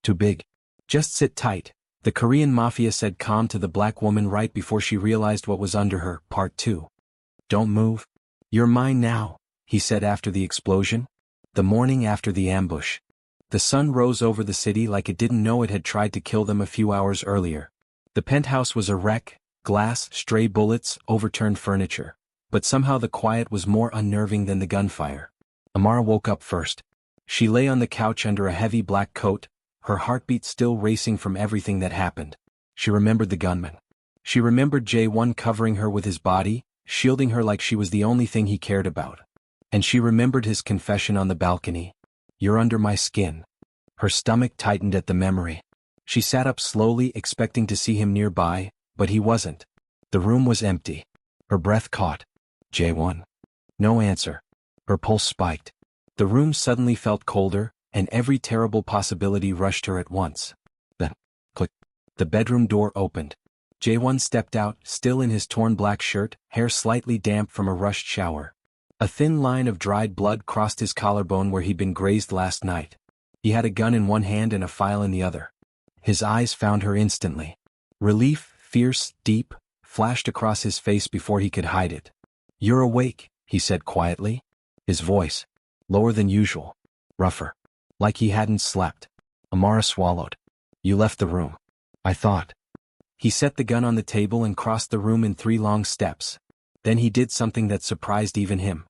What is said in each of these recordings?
Too big. Just sit tight, the Korean Mafia said calm to the black woman right before she realized what was under her. Part 2. Don't move. You're mine now, he said after the explosion. The morning after the ambush. The sun rose over the city like it didn't know it had tried to kill them a few hours earlier. The penthouse was a wreck, glass, stray bullets, overturned furniture. But somehow the quiet was more unnerving than the gunfire. Amara woke up first. She lay on the couch under a heavy black coat, her heartbeat still racing from everything that happened. She remembered the gunman. She remembered Jae-won covering her with his body, shielding her like she was the only thing he cared about. And she remembered his confession on the balcony. You're under my skin. Her stomach tightened at the memory. She sat up slowly, expecting to see him nearby, but he wasn't. The room was empty. Her breath caught. Jae-won. No answer. Her pulse spiked. The room suddenly felt colder, and every terrible possibility rushed her at once. Then, click. The bedroom door opened. Jae-won stepped out, still in his torn black shirt, hair slightly damp from a rushed shower. A thin line of dried blood crossed his collarbone where he'd been grazed last night. He had a gun in one hand and a file in the other. His eyes found her instantly. Relief, fierce, deep, flashed across his face before he could hide it. You're awake, he said quietly. His voice, lower than usual, rougher, like he hadn't slept. Amara swallowed. You left the room. I thought. He set the gun on the table and crossed the room in 3 long steps. Then he did something that surprised even him.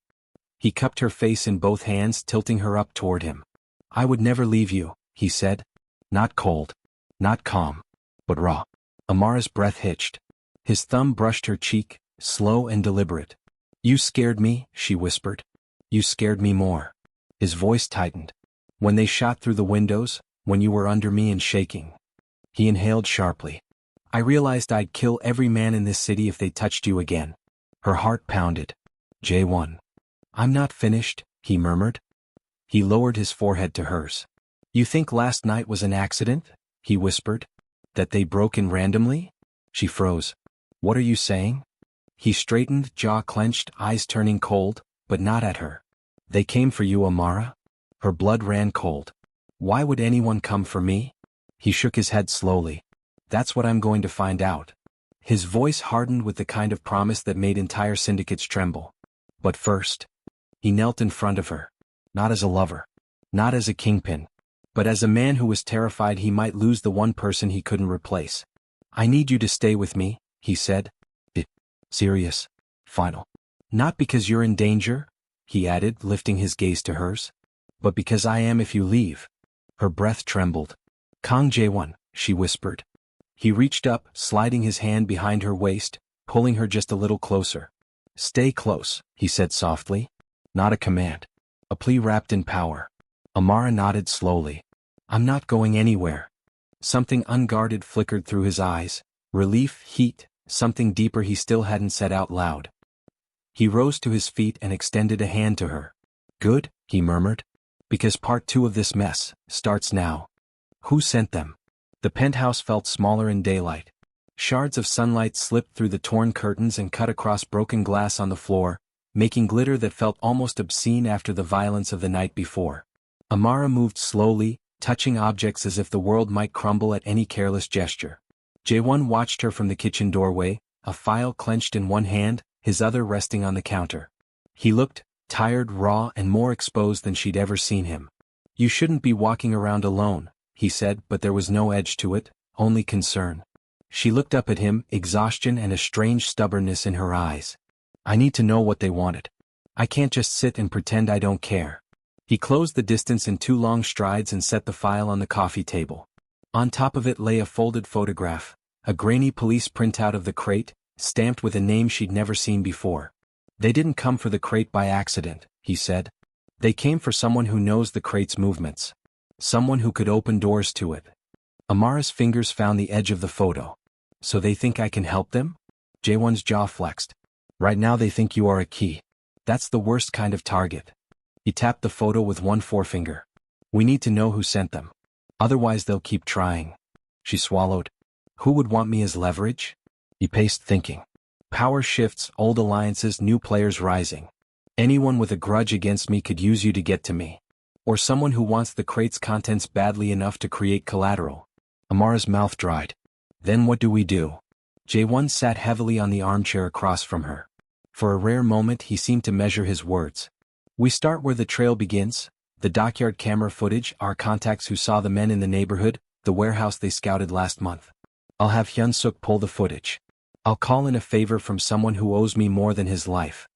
He cupped her face in both hands, tilting her up toward him. I would never leave you, he said. Not cold. Not calm. But raw. Amara's breath hitched. His thumb brushed her cheek, slow and deliberate. You scared me, she whispered. You scared me more. His voice tightened. When they shot through the windows, when you were under me and shaking. He inhaled sharply. I realized I'd kill every man in this city if they touched you again. Her heart pounded. Jae-won. I'm not finished, he murmured. He lowered his forehead to hers. You think last night was an accident? He whispered. That they broke in randomly? She froze. What are you saying? He straightened, jaw clenched, eyes turning cold, but not at her. They came for you, Amara? Her blood ran cold. Why would anyone come for me? He shook his head slowly. That's what I'm going to find out. His voice hardened with the kind of promise that made entire syndicates tremble. But first, he knelt in front of her. Not as a lover. Not as a kingpin. But as a man who was terrified he might lose the one person he couldn't replace. I need you to stay with me, he said. Serious. Final. Not because you're in danger, he added, lifting his gaze to hers. But because I am if you leave. Her breath trembled. Kang Jae-won, she whispered. He reached up, sliding his hand behind her waist, pulling her just a little closer. Stay close, he said softly. Not a command. A plea wrapped in power. Amara nodded slowly. I'm not going anywhere. Something unguarded flickered through his eyes. Relief, heat, something deeper he still hadn't said out loud. He rose to his feet and extended a hand to her. Good, he murmured. Because part 2 of this mess starts now. Who sent them? The penthouse felt smaller in daylight. Shards of sunlight slipped through the torn curtains and cut across broken glass on the floor, making glitter that felt almost obscene after the violence of the night before. Amara moved slowly, touching objects as if the world might crumble at any careless gesture. Jae-won watched her from the kitchen doorway, a file clenched in one hand, his other resting on the counter. He looked, tired, raw, and more exposed than she'd ever seen him. You shouldn't be walking around alone, he said, but there was no edge to it, only concern. She looked up at him, exhaustion and a strange stubbornness in her eyes. I need to know what they wanted. I can't just sit and pretend I don't care. He closed the distance in 2 long strides and set the file on the coffee table. On top of it lay a folded photograph, a grainy police printout of the crate, stamped with a name she'd never seen before. They didn't come for the crate by accident, he said. They came for someone who knows the crate's movements. Someone who could open doors to it. Amara's fingers found the edge of the photo. So they think I can help them? Jae-won's jaw flexed. Right now they think you are a key. That's the worst kind of target. He tapped the photo with one forefinger. We need to know who sent them. Otherwise they'll keep trying. She swallowed. Who would want me as leverage? He paced thinking. Power shifts, old alliances, new players rising. Anyone with a grudge against me could use you to get to me. Or someone who wants the crate's contents badly enough to create collateral? Amara's mouth dried. Then what do we do? Jae-won sat heavily on the armchair across from her. For a rare moment he seemed to measure his words. We start where the trail begins, the dockyard camera footage, our contacts who saw the men in the neighborhood, the warehouse they scouted last month. I'll have Hyun-suk pull the footage. I'll call in a favor from someone who owes me more than his life.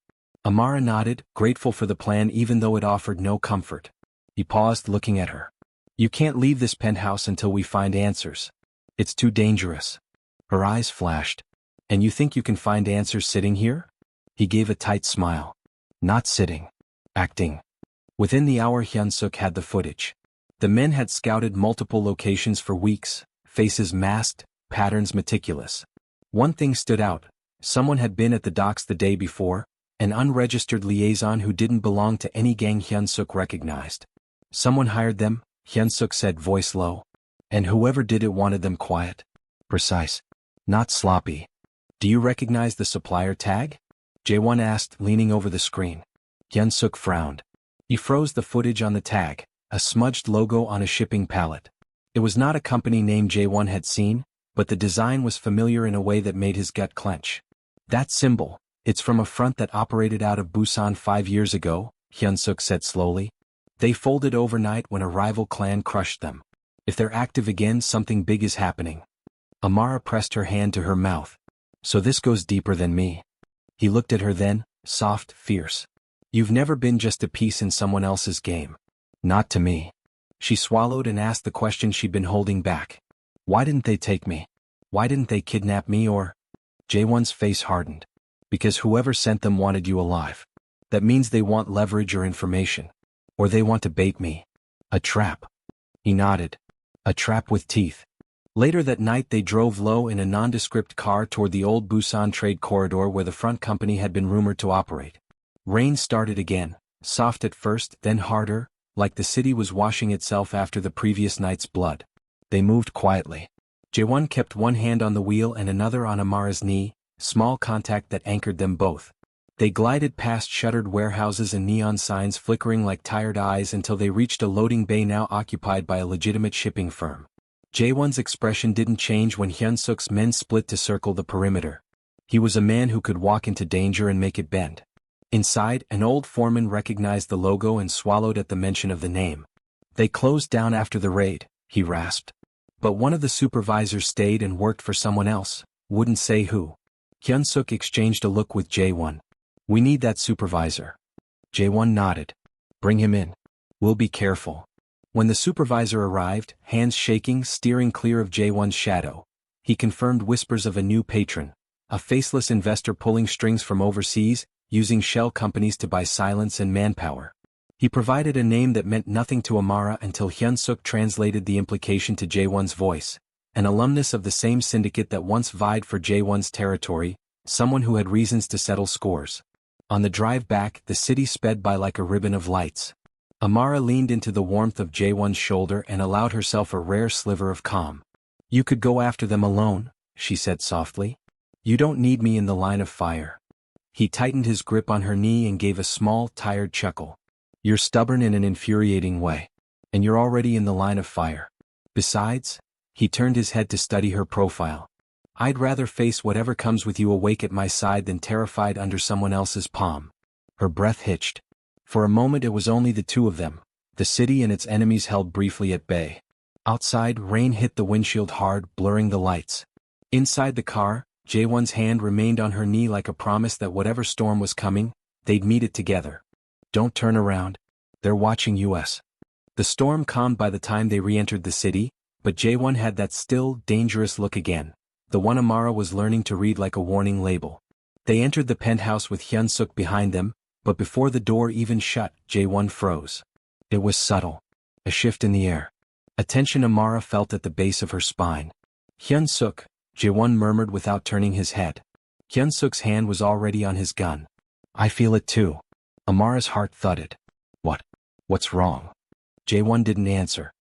Amara nodded, grateful for the plan even though it offered no comfort. He paused, looking at her. You can't leave this penthouse until we find answers. It's too dangerous. Her eyes flashed. And you think you can find answers sitting here? He gave a tight smile. Not sitting. Acting. Within the hour Hyun-suk had the footage. The men had scouted multiple locations for weeks, faces masked, patterns meticulous. One thing stood out. Someone had been at the docks the day before, an unregistered liaison who didn't belong to any gang Hyun-suk recognized. Someone hired them, Hyun-suk said, voice low. And whoever did it wanted them quiet. Precise. Not sloppy. Do you recognize the supplier tag? Jae-won asked, leaning over the screen. Hyun-suk frowned. He froze the footage on the tag, a smudged logo on a shipping pallet. It was not a company name Jae-won had seen, but the design was familiar in a way that made his gut clench. That symbol, it's from a front that operated out of Busan 5 years ago, Hyun-suk said slowly. They folded overnight when a rival clan crushed them. If they're active again, something big is happening. Amara pressed her hand to her mouth. So this goes deeper than me. He looked at her then, soft, fierce. You've never been just a piece in someone else's game. Not to me. She swallowed and asked the question she'd been holding back. Why didn't they take me? Why didn't they kidnap me or? Jae-won's face hardened. Because whoever sent them wanted you alive. That means they want leverage or information. Or they want to bait me. A trap. He nodded. A trap with teeth. Later that night they drove low in a nondescript car toward the old Busan trade corridor where the front company had been rumored to operate. Rain started again, soft at first, then harder, like the city was washing itself after the previous night's blood. They moved quietly. Jae-won kept one hand on the wheel and another on Amara's knee, small contact that anchored them both. They glided past shuttered warehouses and neon signs flickering like tired eyes until they reached a loading bay now occupied by a legitimate shipping firm. Jae-won's expression didn't change when Hyun-suk's men split to circle the perimeter. He was a man who could walk into danger and make it bend. Inside, an old foreman recognized the logo and swallowed at the mention of the name. They closed down after the raid, he rasped. But one of the supervisors stayed and worked for someone else, wouldn't say who. Hyun-suk exchanged a look with Jae-won. We need that supervisor. Jae-won nodded. Bring him in. We'll be careful. When the supervisor arrived, hands shaking, steering clear of Jae-won's shadow, he confirmed whispers of a new patron, a faceless investor pulling strings from overseas, using shell companies to buy silence and manpower. He provided a name that meant nothing to Amara until Hyun-suk translated the implication to Jae-won's voice, an alumnus of the same syndicate that once vied for Jae-won's territory, someone who had reasons to settle scores. On the drive back, the city sped by like a ribbon of lights. Amara leaned into the warmth of Jae-won's shoulder and allowed herself a rare sliver of calm. You could go after them alone, she said softly. You don't need me in the line of fire. He tightened his grip on her knee and gave a small, tired chuckle. You're stubborn in an infuriating way. And you're already in the line of fire. Besides, he turned his head to study her profile. I'd rather face whatever comes with you awake at my side than terrified under someone else's palm. Her breath hitched. For a moment it was only the two of them, the city and its enemies held briefly at bay. Outside, rain hit the windshield hard, blurring the lights. Inside the car, Jae-won's hand remained on her knee like a promise that whatever storm was coming, they'd meet it together. Don't turn around. They're watching us. The storm calmed by the time they re-entered the city, but Jae-won had that still, dangerous look again, the one Amara was learning to read like a warning label. They entered the penthouse with Hyun-suk behind them, but before the door even shut, Jae-won froze. It was subtle. A shift in the air. A tension Amara felt at the base of her spine. Hyun-suk, Jae-won murmured without turning his head. Hyun-suk's hand was already on his gun. I feel it too. Amara's heart thudded. What's wrong? Jae-won didn't answer.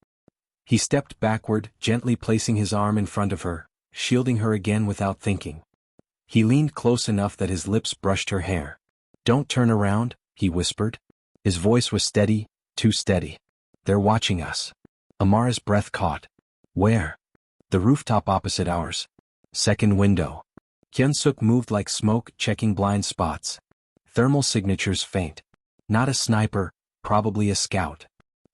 He stepped backward, gently placing his arm in front of her, shielding her again without thinking. He leaned close enough that his lips brushed her hair. Don't turn around, he whispered. His voice was steady, too steady. They're watching us. Amara's breath caught. Where? The rooftop opposite ours. Second window. Hyun-suk moved like smoke, checking blind spots. Thermal signatures faint. Not a sniper, probably a scout.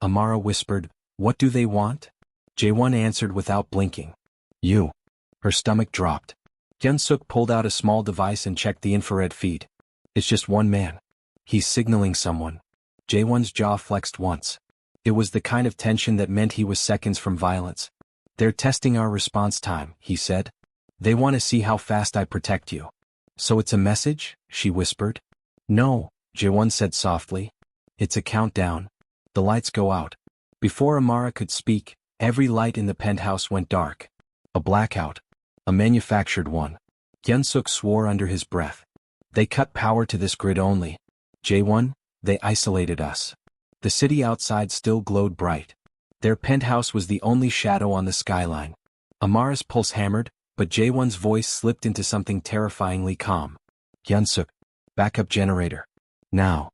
Amara whispered, "What do they want?" Jae-won answered without blinking. "You." Her stomach dropped. Hyun-suk pulled out a small device and checked the infrared feed. "It's just one man. He's signaling someone." Jae-won's jaw flexed once. It was the kind of tension that meant he was seconds from violence. "They're testing our response time," he said. "They want to see how fast I protect you." "So it's a message?" she whispered. "No," Jae-won said softly. "It's a countdown." The lights go out. Before Amara could speak, every light in the penthouse went dark. A blackout. A manufactured one. Hyun-suk swore under his breath. "They cut power to this grid only. Jae-won, they isolated us." The city outside still glowed bright. Their penthouse was the only shadow on the skyline. Amara's pulse hammered, but Jae-won's voice slipped into something terrifyingly calm. "Hyun-suk, backup generator. Now."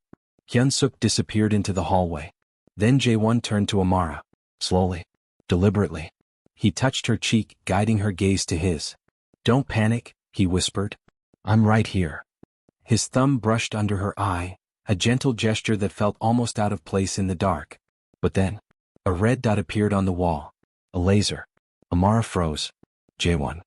Hyun-suk disappeared into the hallway. Then Jae-won turned to Amara. Slowly. Deliberately. He touched her cheek, guiding her gaze to his. "Don't panic," he whispered. "I'm right here." His thumb brushed under her eye, a gentle gesture that felt almost out of place in the dark. But then, a red dot appeared on the wall. A laser. Amara froze. "Jae-won."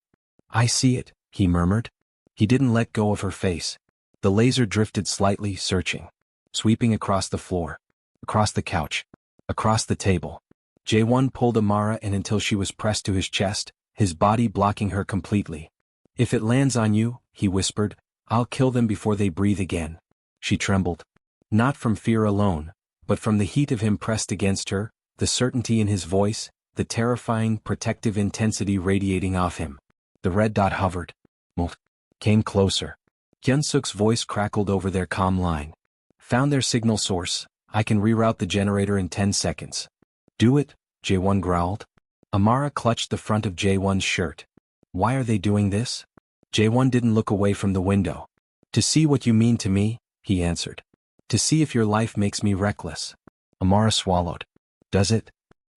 "I see it," he murmured. He didn't let go of her face. The laser drifted slightly, searching. Sweeping across the floor. Across the couch. Across the table. Jae-won pulled Amara in until she was pressed to his chest, his body blocking her completely. "If it lands on you," he whispered, "I'll kill them before they breathe again." She trembled. Not from fear alone, but from the heat of him pressed against her, the certainty in his voice, the terrifying, protective intensity radiating off him. The red dot hovered. Came closer. Hyun-suk's voice crackled over their comm line. "Found their signal source. I can reroute the generator in 10 seconds. "Do it," Jae-won growled. Amara clutched the front of Jae-won's shirt. "Why are they doing this?" Jae-won didn't look away from the window. "To see what you mean to me," he answered. "To see if your life makes me reckless." Amara swallowed. "Does it?"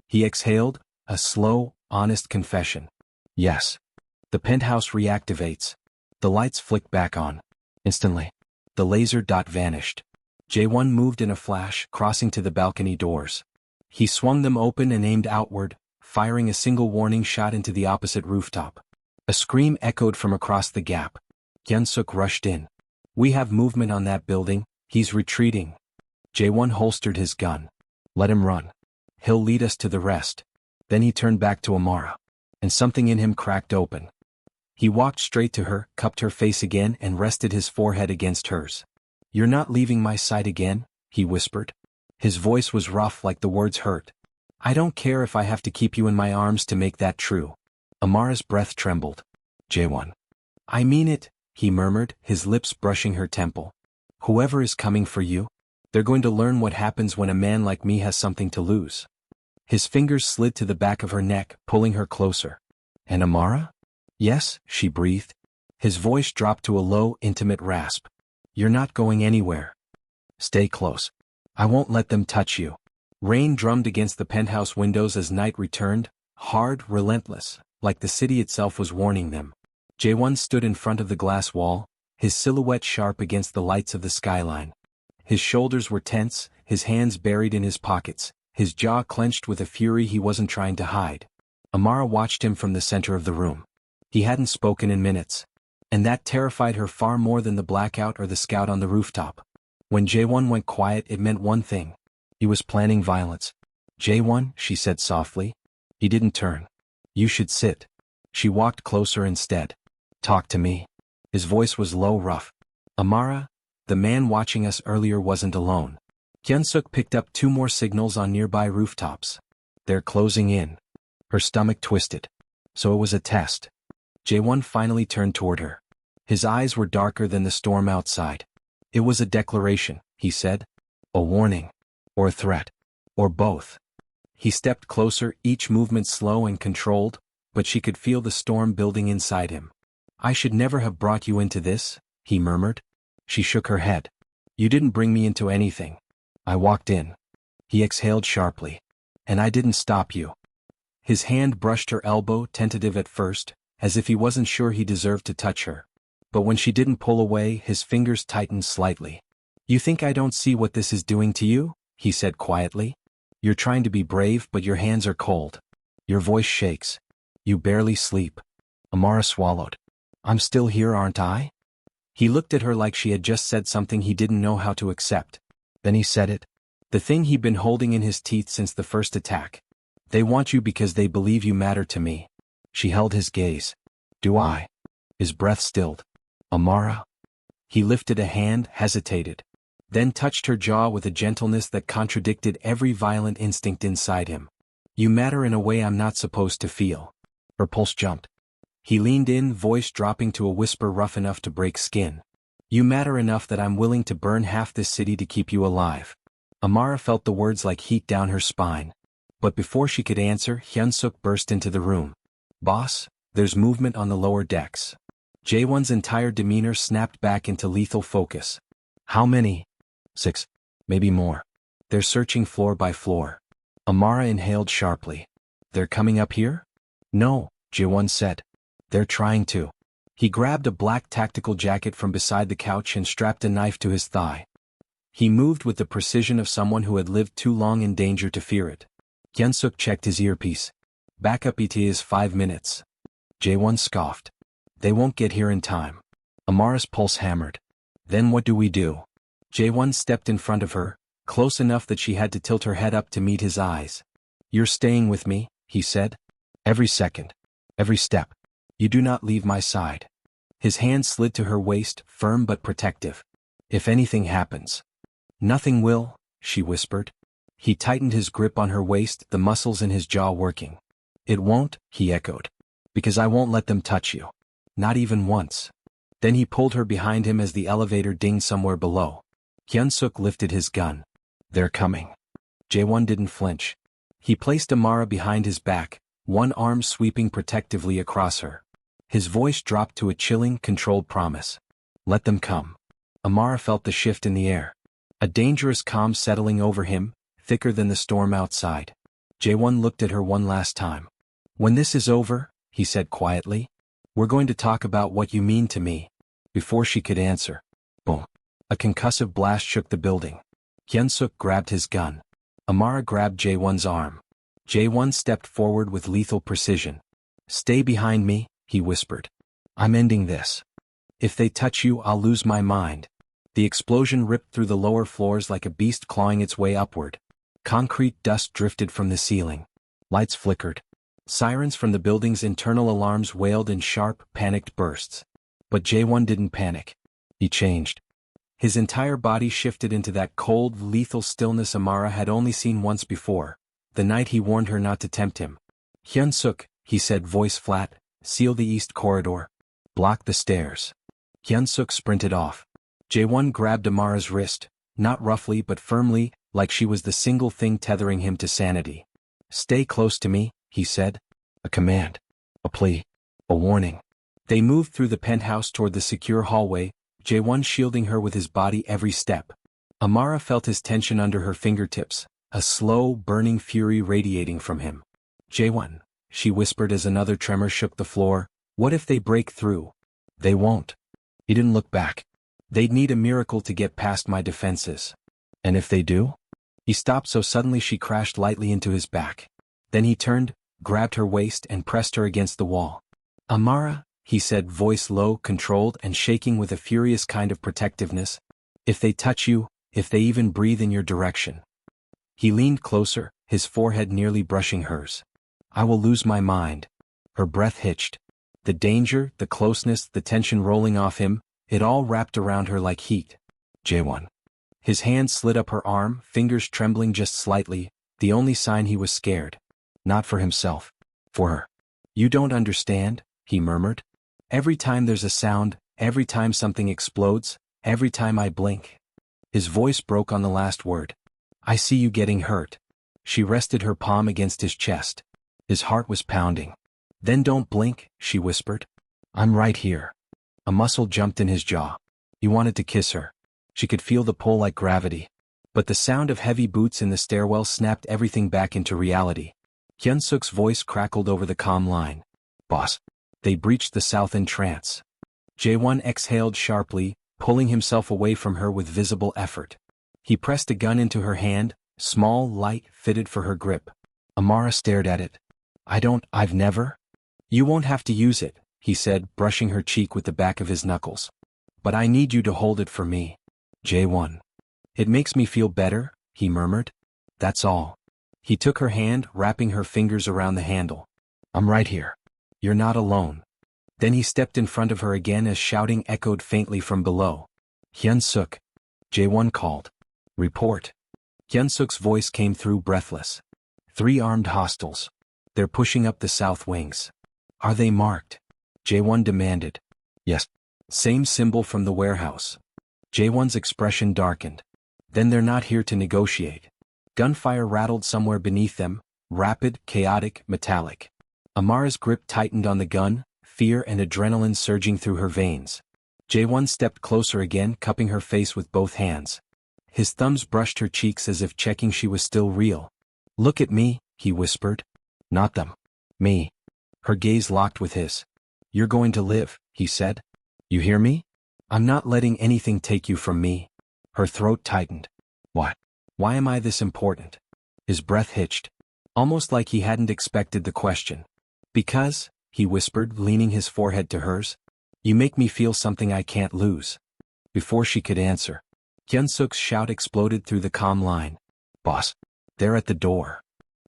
He exhaled, a slow, honest confession. "Yes." The penthouse reactivates. The lights flick back on. Instantly. The laser dot vanished. Jae-won moved in a flash, crossing to the balcony doors. He swung them open and aimed outward, firing a single warning shot into the opposite rooftop. A scream echoed from across the gap. Hyun-suk rushed in. "We have movement on that building, he's retreating." Jae-won holstered his gun. "Let him run. He'll lead us to the rest." Then he turned back to Amara. And something in him cracked open. He walked straight to her, cupped her face again and rested his forehead against hers. "You're not leaving my side again?" he whispered. His voice was rough like the words hurt. "I don't care if I have to keep you in my arms to make that true." Amara's breath trembled. "Jae-won." "I mean it," he murmured, his lips brushing her temple. "Whoever is coming for you, they're going to learn what happens when a man like me has something to lose." His fingers slid to the back of her neck, pulling her closer. "And Amara?" "Yes," she breathed. His voice dropped to a low, intimate rasp. "You're not going anywhere. Stay close. I won't let them touch you." Rain drummed against the penthouse windows as night returned, hard, relentless, like the city itself was warning them. Jae-won stood in front of the glass wall, his silhouette sharp against the lights of the skyline. His shoulders were tense, his hands buried in his pockets, his jaw clenched with a fury he wasn't trying to hide. Amara watched him from the center of the room. He hadn't spoken in minutes. And that terrified her far more than the blackout or the scout on the rooftop. When Jae-won went quiet, it meant one thing. He was planning violence. "Jae-won," she said softly. He didn't turn. "You should sit." She walked closer instead. "Talk to me." His voice was low, rough. "Amara, the man watching us earlier wasn't alone." Hyun-suk picked up 2 more signals on nearby rooftops. "They're closing in." Her stomach twisted. So it was a test. Jae-won finally turned toward her. His eyes were darker than the storm outside. "It was a declaration," he said. "A warning. Or a threat. Or both." He stepped closer, each movement slow and controlled, but she could feel the storm building inside him. "I should never have brought you into this," he murmured. She shook her head. "You didn't bring me into anything. I walked in." He exhaled sharply. And I didn't stop you. His hand brushed her elbow, tentative at first, as if he wasn't sure he deserved to touch her. But when she didn't pull away, his fingers tightened slightly. You think I don't see what this is doing to you? He said quietly. You're trying to be brave, but your hands are cold. Your voice shakes. You barely sleep. Amara swallowed. I'm still here, aren't I? He looked at her like she had just said something he didn't know how to accept. Then he said it. The thing he'd been holding in his teeth since the first attack. They want you because they believe you matter to me. She held his gaze. Do I? His breath stilled. Amara? He lifted a hand, hesitated. Then touched her jaw with a gentleness that contradicted every violent instinct inside him. You matter in a way I'm not supposed to feel. Her pulse jumped. He leaned in, voice dropping to a whisper rough enough to break skin. You matter enough that I'm willing to burn half this city to keep you alive. Amara felt the words like heat down her spine. But before she could answer, Hyun-suk burst into the room. Boss, there's movement on the lower decks. Jae-won's entire demeanor snapped back into lethal focus. How many? 6. Maybe more. They're searching floor by floor. Amara inhaled sharply. They're coming up here? No, Jae-won said. They're trying to. He grabbed a black tactical jacket from beside the couch and strapped a knife to his thigh. He moved with the precision of someone who had lived too long in danger to fear it. Hyun-suk checked his earpiece. Backup ETA is 5 minutes. Jae-won scoffed. They won't get here in time. Amara's pulse hammered. Then what do we do? Jae-won stepped in front of her, close enough that she had to tilt her head up to meet his eyes. You're staying with me, he said. Every second. Every step. You do not leave my side. His hand slid to her waist, firm but protective. If anything happens. Nothing will, she whispered. He tightened his grip on her waist, the muscles in his jaw working. It won't, he echoed. Because I won't let them touch you. Not even once. Then he pulled her behind him as the elevator dinged somewhere below. Hyun-suk lifted his gun. They're coming. Jae-won didn't flinch. He placed Amara behind his back, one arm sweeping protectively across her. His voice dropped to a chilling, controlled promise. Let them come. Amara felt the shift in the air. A dangerous calm settling over him, thicker than the storm outside. Jae-won looked at her one last time. When this is over, he said quietly, we're going to talk about what you mean to me. Before she could answer. Boom. A concussive blast shook the building. Hyun-suk grabbed his gun. Amara grabbed Jae-won's arm. Jae-won stepped forward with lethal precision. Stay behind me, he whispered. I'm ending this. If they touch you, I'll lose my mind. The explosion ripped through the lower floors like a beast clawing its way upward. Concrete dust drifted from the ceiling. Lights flickered. Sirens from the building's internal alarms wailed in sharp, panicked bursts. But Jae-won didn't panic. He changed. His entire body shifted into that cold, lethal stillness Amara had only seen once before, the night he warned her not to tempt him. Hyun-suk, he said, voice flat, seal the east corridor. Block the stairs. Hyun-suk sprinted off. Jae-won grabbed Amara's wrist, not roughly but firmly, like she was the single thing tethering him to sanity. Stay close to me, he said. A command. A plea. A warning. They moved through the penthouse toward the secure hallway, Jae-won shielding her with his body every step. Amara felt his tension under her fingertips, a slow, burning fury radiating from him. Jae-won, she whispered as another tremor shook the floor, what if they break through? They won't. He didn't look back. They'd need a miracle to get past my defenses. And if they do? He stopped so suddenly she crashed lightly into his back. Then he turned, grabbed her waist and pressed her against the wall. Amara, he said, voice low, controlled and shaking with a furious kind of protectiveness. If they touch you, if they even breathe in your direction. He leaned closer, his forehead nearly brushing hers. I will lose my mind. Her breath hitched. The danger, the closeness, the tension rolling off him, it all wrapped around her like heat. Jae-won. His hand slid up her arm, fingers trembling just slightly, the only sign he was scared. Not for himself. For her. You don't understand, he murmured. Every time there's a sound, every time something explodes, every time I blink. His voice broke on the last word. I see you getting hurt. She rested her palm against his chest. His heart was pounding. Then don't blink, she whispered. I'm right here. A muscle jumped in his jaw. He wanted to kiss her. She could feel the pull like gravity. But the sound of heavy boots in the stairwell snapped everything back into reality. Hyun-suk's voice crackled over the comm line. Boss. They breached the south entrance. Jae-won exhaled sharply, pulling himself away from her with visible effort. He pressed a gun into her hand, small, light, fitted for her grip. Amara stared at it. I've never. You won't have to use it, he said, brushing her cheek with the back of his knuckles. But I need you to hold it for me. Jae-won. It makes me feel better, he murmured. That's all. He took her hand, wrapping her fingers around the handle. I'm right here. You're not alone. Then he stepped in front of her again as shouting echoed faintly from below. Hyun-suk. Jae-won called. Report. Hyun-suk's voice came through breathless. 3 armed hostiles. They're pushing up the south wings. Are they marked? Jae-won demanded. Yes. Same symbol from the warehouse. Jae-won's expression darkened. Then they're not here to negotiate. Gunfire rattled somewhere beneath them, rapid, chaotic, metallic. Amara's grip tightened on the gun, fear and adrenaline surging through her veins. Jae-won stepped closer again, cupping her face with both hands. His thumbs brushed her cheeks as if checking she was still real. Look at me, he whispered. Not them. Me. Her gaze locked with his. You're going to live, he said. You hear me? I'm not letting anything take you from me. Her throat tightened. What? Why am I this important? His breath hitched. Almost like he hadn't expected the question. Because, he whispered, leaning his forehead to hers. You make me feel something I can't lose. Before she could answer, Hyun-suk's shout exploded through the comm line. Boss. They're at the door.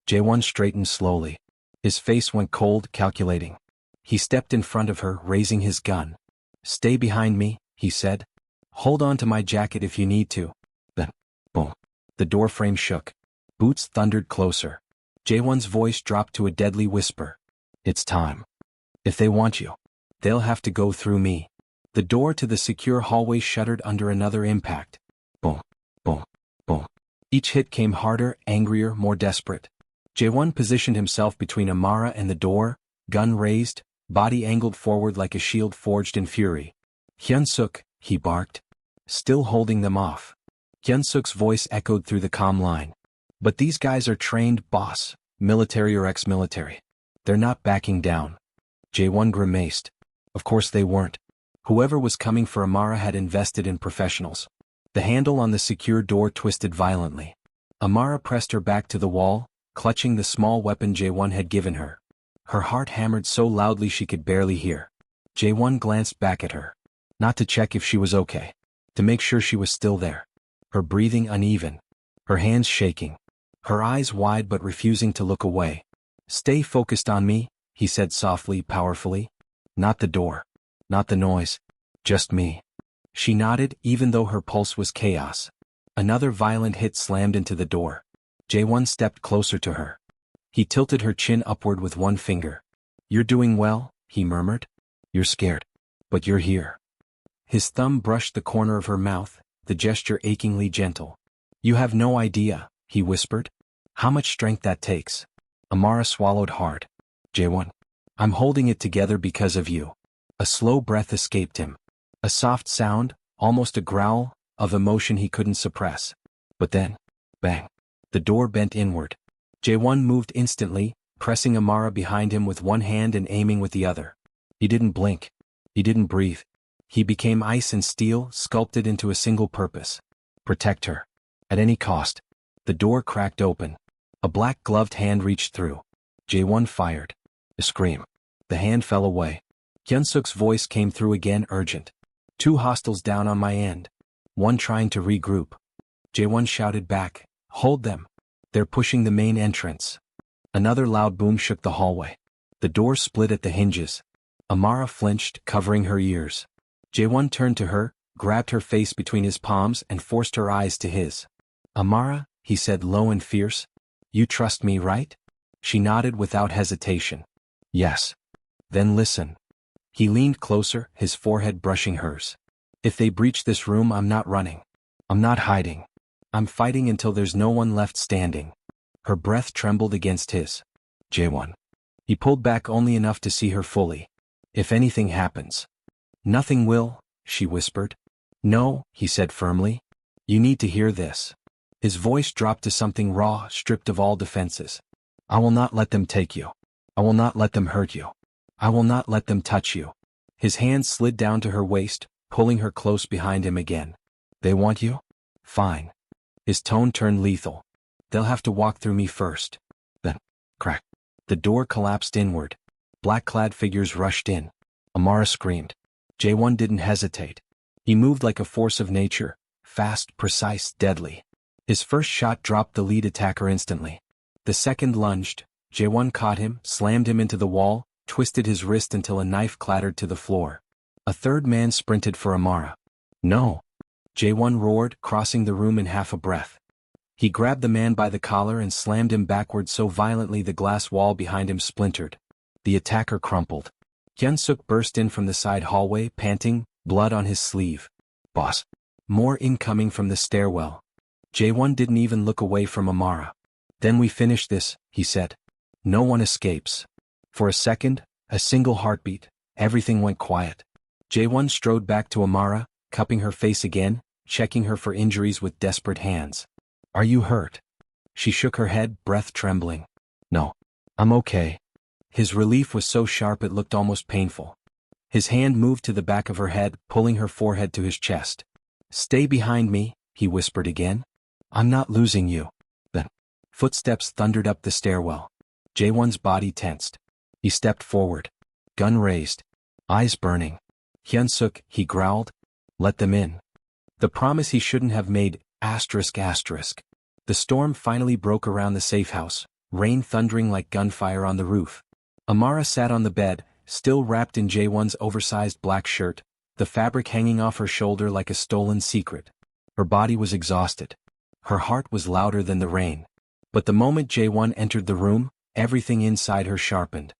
Jae-won straightened slowly. His face went cold, calculating. He stepped in front of her, raising his gun. Stay behind me, he said. Hold on to my jacket if you need to. Then, boom. The door frame shook. Boots thundered closer. Jae-won's voice dropped to a deadly whisper. It's time. If they want you, they'll have to go through me. The door to the secure hallway shuddered under another impact. Boom, boom, boom. Each hit came harder, angrier, more desperate. Jae-won positioned himself between Amara and the door, gun raised, body angled forward like a shield forged in fury. Hyun-suk, he barked. Still holding them off. Hyun-suk's voice echoed through the comm line. But these guys are trained, boss, military or ex-military. They're not backing down. Jae-won grimaced. Of course they weren't. Whoever was coming for Amara had invested in professionals. The handle on the secure door twisted violently. Amara pressed her back to the wall, clutching the small weapon Jae-won had given her. Her heart hammered so loudly she could barely hear. Jae-won glanced back at her. Not to check if she was okay. To make sure she was still there. Her breathing uneven. Her hands shaking. Her eyes wide but refusing to look away. Stay focused on me, he said softly, powerfully. Not the door. Not the noise. Just me. She nodded, even though her pulse was chaos. Another violent hit slammed into the door. Jae-won stepped closer to her. He tilted her chin upward with one finger. You're doing well, he murmured. You're scared. But you're here. His thumb brushed the corner of her mouth, the gesture achingly gentle. You have no idea, he whispered. How much strength that takes. Amara swallowed hard. Jae-won. I'm holding it together because of you. A slow breath escaped him. A soft sound, almost a growl, of emotion he couldn't suppress. But then, bang. The door bent inward. Jae-won moved instantly, pressing Amara behind him with one hand and aiming with the other. He didn't blink. He didn't breathe. He became ice and steel, sculpted into a single purpose. Protect her. At any cost. The door cracked open. A black-gloved hand reached through. Jae-won fired. A scream. The hand fell away. Hyun-suk's voice came through again, urgent. 2 hostiles down on my end. One trying to regroup. Jae-won shouted back. Hold them. They're pushing the main entrance. Another loud boom shook the hallway. The door split at the hinges. Amara flinched, covering her ears. Jae-won turned to her, grabbed her face between his palms and forced her eyes to his. Amara, he said low and fierce. You trust me, right? She nodded without hesitation. Yes. Then listen. He leaned closer, his forehead brushing hers. If they breach this room, I'm not running. I'm not hiding. I'm fighting until there's no one left standing. Her breath trembled against his. Jae-won. He pulled back only enough to see her fully. If anything happens. Nothing will, she whispered. No, he said firmly. You need to hear this. His voice dropped to something raw, stripped of all defenses. I will not let them take you. I will not let them hurt you. I will not let them touch you. His hand slid down to her waist, pulling her close behind him again. They want you? Fine. His tone turned lethal. They'll have to walk through me first. Then, crack. The door collapsed inward. Black-clad figures rushed in. Amara screamed. Jae-won didn't hesitate. He moved like a force of nature, fast, precise, deadly. His first shot dropped the lead attacker instantly. The second lunged. Jae-won caught him, slammed him into the wall, twisted his wrist until a knife clattered to the floor. A third man sprinted for Amara. No! Jae-won roared, crossing the room in half a breath. He grabbed the man by the collar and slammed him backward so violently the glass wall behind him splintered. The attacker crumpled. Hyun-suk burst in from the side hallway, panting, blood on his sleeve. Boss. More incoming from the stairwell. Jae-won didn't even look away from Amara. Then we finish this, he said. No one escapes. For a second, a single heartbeat, everything went quiet. Jae-won strode back to Amara, cupping her face again, checking her for injuries with desperate hands. Are you hurt? She shook her head, breath trembling. No. I'm okay. His relief was so sharp it looked almost painful. His hand moved to the back of her head, pulling her forehead to his chest. Stay behind me, he whispered again. I'm not losing you. Then, footsteps thundered up the stairwell. Jae-won's body tensed. He stepped forward. Gun raised. Eyes burning. Hyun-suk, he growled. Let them in. The promise he shouldn't have made, ***. The storm finally broke around the safe house, rain thundering like gunfire on the roof. Amara sat on the bed, still wrapped in Jae-won's oversized black shirt, the fabric hanging off her shoulder like a stolen secret. Her body was exhausted. Her heart was louder than the rain. But the moment Jae-won entered the room, everything inside her sharpened.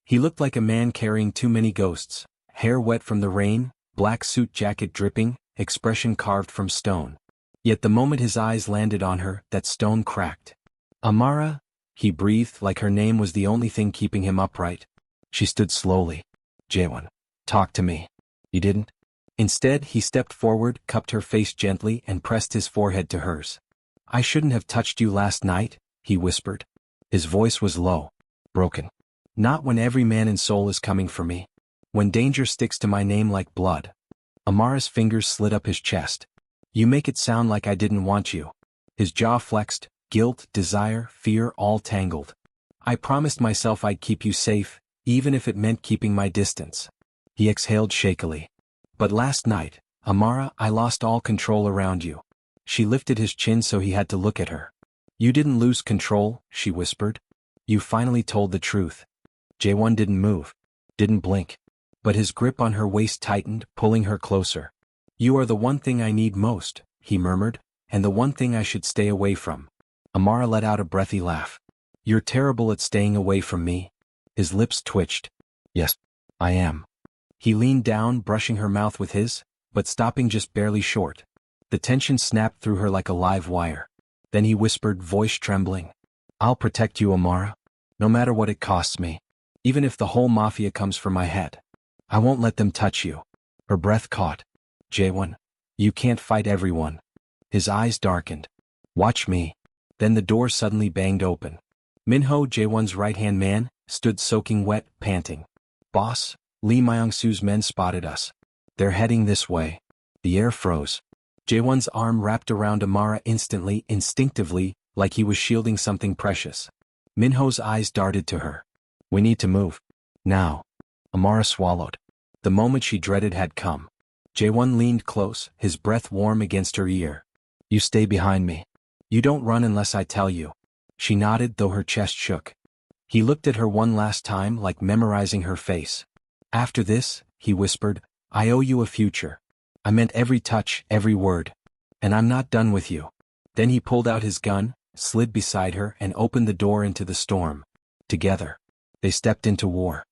He looked like a man carrying too many ghosts, hair wet from the rain, black suit jacket dripping, expression carved from stone. Yet the moment his eyes landed on her, that stone cracked. Amara, he breathed like her name was the only thing keeping him upright. She stood slowly. Jae-won, talk to me. He didn't. Instead, he stepped forward, cupped her face gently, and pressed his forehead to hers. I shouldn't have touched you last night, he whispered. His voice was low, broken. Not when every man and soul is coming for me. When danger sticks to my name like blood. Amara's fingers slid up his chest. You make it sound like I didn't want you. His jaw flexed, guilt, desire, fear all tangled. I promised myself I'd keep you safe, even if it meant keeping my distance. He exhaled shakily. But last night, Amara, I lost all control around you. She lifted his chin so he had to look at her. You didn't lose control, she whispered. You finally told the truth. Jae-won didn't move, didn't blink. But his grip on her waist tightened, pulling her closer. You are the one thing I need most, he murmured, and the one thing I should stay away from. Amara let out a breathy laugh. You're terrible at staying away from me. His lips twitched. Yes, I am. He leaned down, brushing her mouth with his, but stopping just barely short. The tension snapped through her like a live wire. Then he whispered, voice trembling. I'll protect you, Amara. No matter what it costs me. Even if the whole mafia comes for my head. I won't let them touch you. Her breath caught. Jae-won, you can't fight everyone. His eyes darkened. Watch me. Then the door suddenly banged open. Minho, Jae-won's right-hand man, stood soaking wet, panting. Boss, Lee Myung-soo's men spotted us. They're heading this way. The air froze. Jae-won's arm wrapped around Amara instantly, instinctively, like he was shielding something precious. Minho's eyes darted to her. We need to move. Now. Amara swallowed. The moment she dreaded had come. Jae-won leaned close, his breath warm against her ear. You stay behind me. You don't run unless I tell you. She nodded, though her chest shook. He looked at her one last time, like memorizing her face. After this, he whispered, I owe you a future. I meant every touch, every word. And I'm not done with you. Then he pulled out his gun, slid beside her, and opened the door into the storm. Together. They stepped into war.